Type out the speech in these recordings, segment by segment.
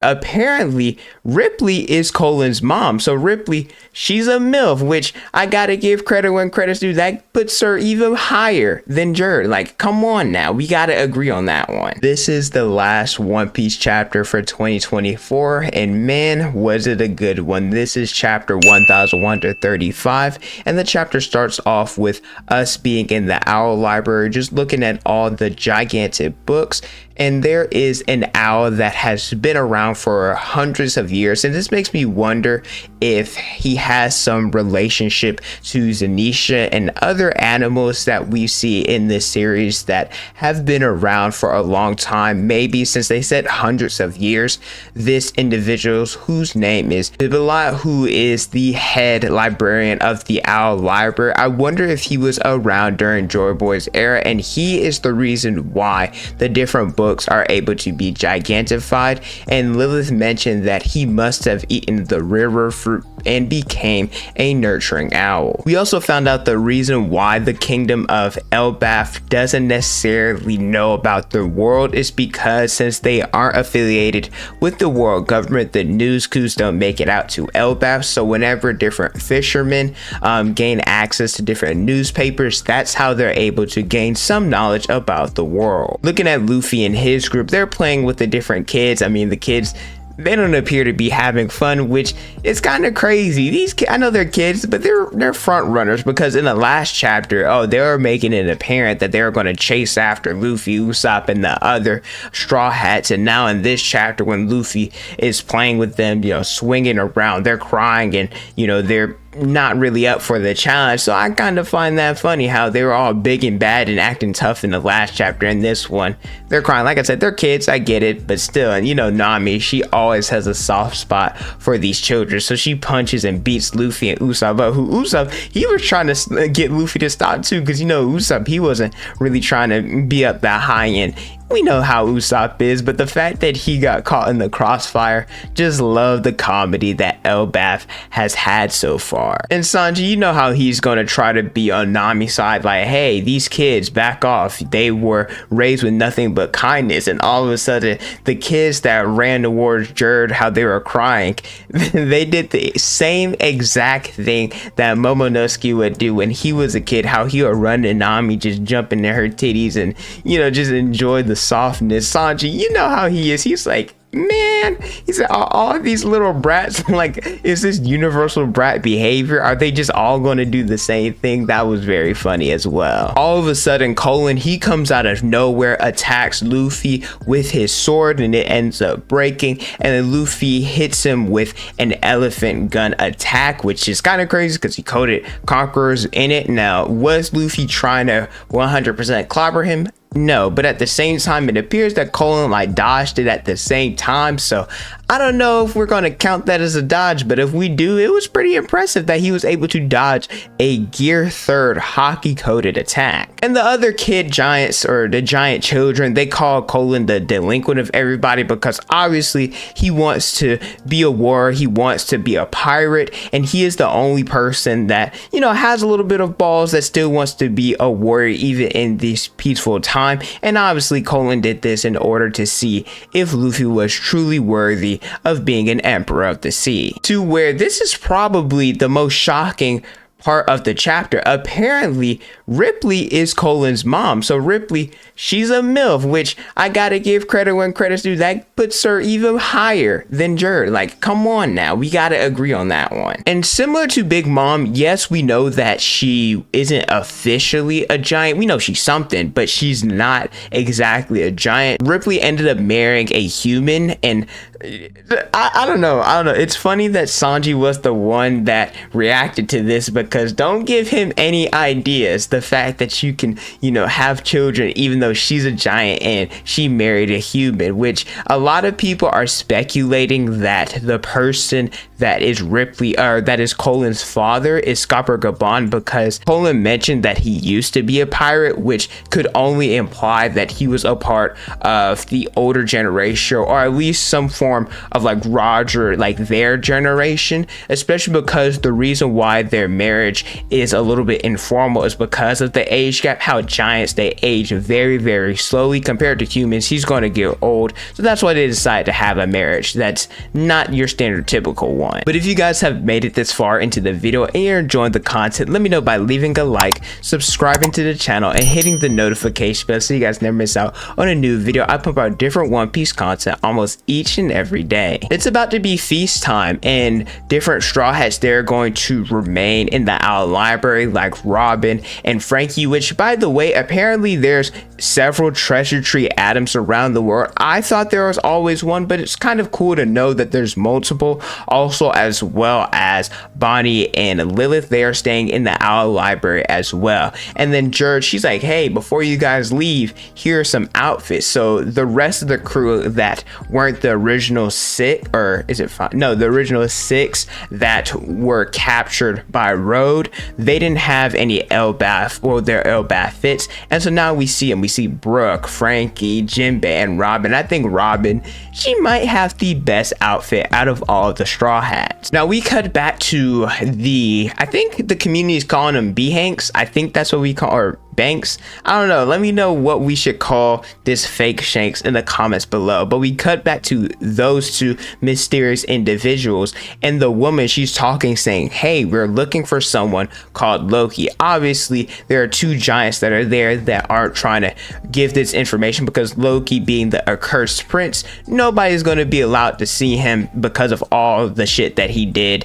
Apparently Ripley is Colon's mom. So Ripley, she's a MILF, which I gotta give credit when credit's due. That puts her even higher than Jerd. Like, come on now, we gotta agree on that one. This is the last One Piece chapter for 2024, and man, was it a good one. This is chapter 1135, and the chapter starts off with us being in the owl library, just looking at all the gigantic books. And there is an owl that has been around for hundreds of years. And this makes me wonder if he has some relationship to Zanisha and other animals that we see in this series that have been around for a long time. Maybe since they said hundreds of years, this individual whose name is Bibila, who is the head librarian of the owl library. I wonder if he was around during Joy Boy's era, and he is the reason why the different books are able to be gigantified. And Lilith mentioned that he must have eaten the river fruit and became a nurturing owl. We also found out the reason why the kingdom of Elbaf doesn't necessarily know about the world is because since they aren't affiliated with the world government, the news coups don't make it out to Elbaf. So whenever different fishermen gain access to different newspapers, that's how they're able to gain some knowledge about the world. Looking at Luffy and his group, they're playing with the different kids. I mean, the kids, they don't appear to be having fun, which is kind of crazy. These I know they're kids, but they're front runners, because in the last chapter, they were making it apparent that they were going to chase after Luffy, Usopp, and the other Straw Hats. And now in this chapter, when Luffy is playing with them, swinging around, they're crying, and they're not really up for the challenge. So I kind of find that funny how they were all big and bad and acting tough in the last chapter. In this one, they're crying. Like I said, they're kids, I get it, but still. And Nami, she always has a soft spot for these children, so she punches and beats Luffy and Usopp. But Usopp, he was trying to get Luffy to stop too, because Usopp, he wasn't really trying to be up that high end. We know how Usopp is, but the fact that he got caught in the crossfire, just love the comedy that Elbaf has had so far. And Sanji, you know how he's going to try to be on Nami's side, like, hey, these kids, back off. They were raised with nothing but kindness. And all of a sudden, the kids that ran towards Jerd, how they were crying, they did the same exact thing that Momonosuke would do when he was a kid, how he would run to Nami, just jump into her titties and, just enjoy the softness. Sanji, you know how he is. He's like, man, he said, all these little brats, like, is this universal brat behavior? Are they just all going to do the same thing? That was very funny as well. All of a sudden, Colon, he comes out of nowhere, attacks Luffy with his sword, and it ends up breaking. And then Luffy hits him with an elephant gun attack, which is kind of crazy because he coded Conquerors in it. Now, was Luffy trying to 100% clobber him? No, but at the same time, it appears that Colon dodged it at the same time. So I don't know if we're going to count that as a dodge, but if we do, it was pretty impressive that he was able to dodge a Gear 3rd hockey coded attack. And the other kid giants, or the giant children, they call Colon the delinquent of everybody, because obviously he wants to be a warrior, he wants to be a pirate, and he is the only person that has a little bit of balls that still wants to be a warrior even in this peaceful time. And obviously Colon did this in order to see if Luffy was truly worthy of being an emperor of the sea. To where this is probably the most shocking part of the chapter. Apparently Ripley is Colon's mom. So Ripley, she's a MILF, which I gotta give credit when credit's due. That puts her even higher than Jerd. Like, come on now, we gotta agree on that one. And similar to Big Mom, yes, we know that she isn't officially a giant. We know she's something, but she's not exactly a giant. Ripley ended up marrying a human, and I don't know. It's funny that Sanji was the one that reacted to this, because don't give him any ideas. The fact that you can, have children even though she's a giant and she married a human, which a lot of people are speculating that the person that is Ripley, or that is Colon's father, is Scopper Gabon, because Colon mentioned that he used to be a pirate, which could only imply that he was a part of the older generation, or at least some form form of like Roger, like their generation, especially because the reason why their marriage is a little bit informal is because of the age gap. How giants, they age very slowly compared to humans. He's going to get old, so that's why they decided to have a marriage that's not your standard typical one. But if you guys have made it this far into the video and you're enjoying the content, let me know by leaving a like, subscribing to the channel, and hitting the notification bell so you guys never miss out on a new video. I pump out different One Piece content almost each and every day. It's about to be feast time, and different Straw Hats, they're going to remain in the Owl Library, like Robin and Frankie, which by the way, apparently there's several treasure tree atoms around the world. I thought there was always one, but it's kind of cool to know that there's multiple. Also, as well as Bonnie and Lilith, they are staying in the Owl Library as well. And then Jerd, she's like, hey, before you guys leave, here are some outfits. So the rest of the crew that weren't the original six, or is it five? No, the original six that were captured by Road, they didn't have any Elbaf or their Elbaf fits. And so now we see them. We see Brooke, Frankie, Jinbei, and Robin. I think Robin, she might have the best outfit out of all of the Straw Hats. Now we cut back to I think the community is calling them B-Hanks. I think that's what we call, or Banks. I don't know. Let me know what we should call this fake Shanks in the comments below. But we cut back to those two mysterious individuals, and the woman, she's talking saying, hey, we're looking for someone called Loki. Obviously there are two giants that are there that aren't trying to give this information, because Loki, being the accursed prince, nobody's going to be allowed to see him because of all the shit that he did,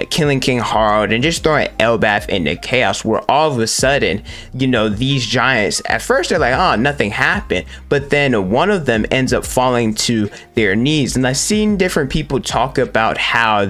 killing King Harold and just throwing Elbaf into chaos, where all of a sudden, you know, these giants, at first they're like, oh, nothing happened, but then one of them ends up falling to their knees. And I've seen different people talk about how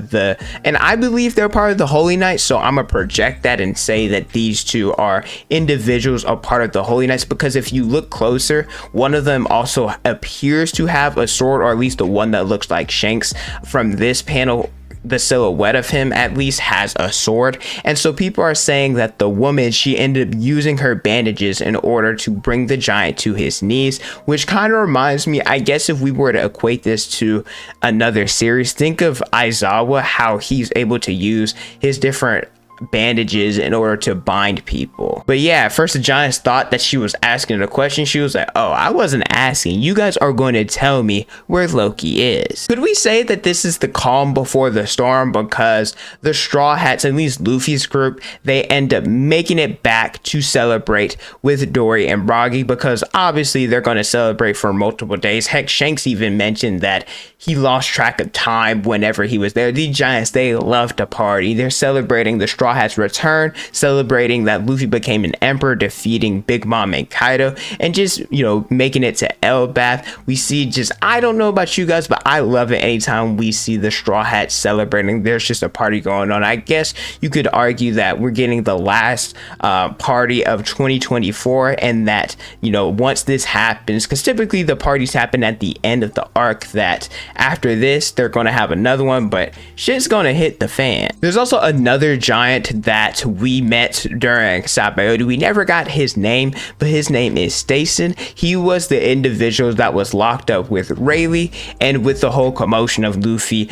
and I believe they're part of the Holy Knights, so I'm gonna project that and say that these two are individuals, a part of the Holy Knights, because if you look closer, one of them also appears to have a sword, or at least the one that looks like Shanks from this panel. The silhouette of him at least has a sword. And so people are saying that the woman, she ended up using her bandages in order to bring the giant to his knees, which kind of reminds me, I guess if we were to equate this to another series, think of Aizawa, how he's able to use his different bandages in order to bind people. But yeah, at first the giants thought that she was asking a question. She was like, oh, I wasn't asking, you guys are going to tell me where Loki is. Could we say that this is the calm before the storm, because the Straw Hats, at least Luffy's group, they end up making it back to celebrate with Dory and Broggy, because obviously they're going to celebrate for multiple days. Heck, Shanks even mentioned that he lost track of time whenever he was there. These giants, they love to party. They're celebrating the Straw Hats return, celebrating that Luffy became an emperor, defeating Big Mom and Kaido, and just, you know, making it to Elbaf. We see just, I don't know about you guys, but I love it anytime we see the Straw Hats celebrating. There's just a party going on. I guess you could argue that we're getting the last party of 2024, and that, you know, once this happens, because typically the parties happen at the end of the arc, that after this they're going to have another one, but shit's going to hit the fan. There's also another giant that we met during Sabaody. We never got his name, but his name is Stason. He was the individual that was locked up with Rayleigh, and with the whole commotion of Luffy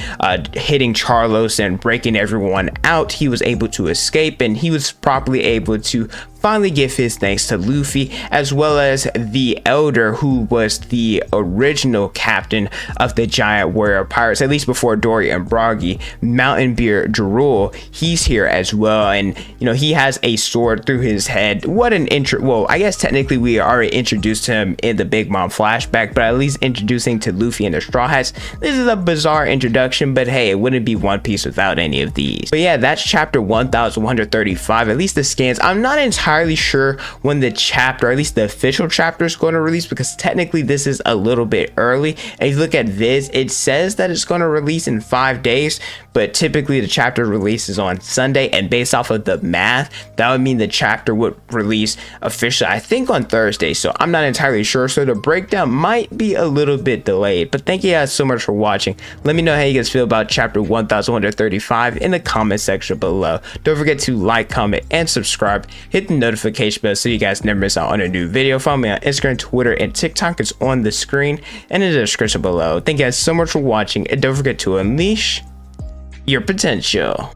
hitting Charlos and breaking everyone out, he was able to escape, and he was properly able to finally give his thanks to Luffy, as well as the Elder, who was the original captain of the giant warrior pirates, at least before Dory and Broggy. Mountain Beard Jarul, he's here as well, and you know, he has a sword through his head. What an well, I guess technically we already introduced him in the Big Mom flashback, but at least introducing to Luffy and the Straw Hats, this is a bizarre introduction, but hey, it wouldn't be One Piece without any of these. But yeah, that's chapter 1135, at least the scans. I'm not entirely sure when the chapter, or at least the official chapter, is going to release, because technically this is a little bit early. And if you look at Viz, it says that it's going to release in 5 days, but typically the chapter releases on Sunday, and based off of the math, that would mean the chapter would release officially, I think, on Thursday. So I'm not entirely sure, so the breakdown might be a little bit delayed. But thank you guys so much for watching. Let me know how you guys feel about chapter 1135 in the comment section below. Don't forget to like, comment, and subscribe. Hit the notification bell so you guys never miss out on a new video. Follow me on Instagram, Twitter, and TikTok. It's on the screen and in the description below. Thank you guys so much for watching, and don't forget to unleash your potential.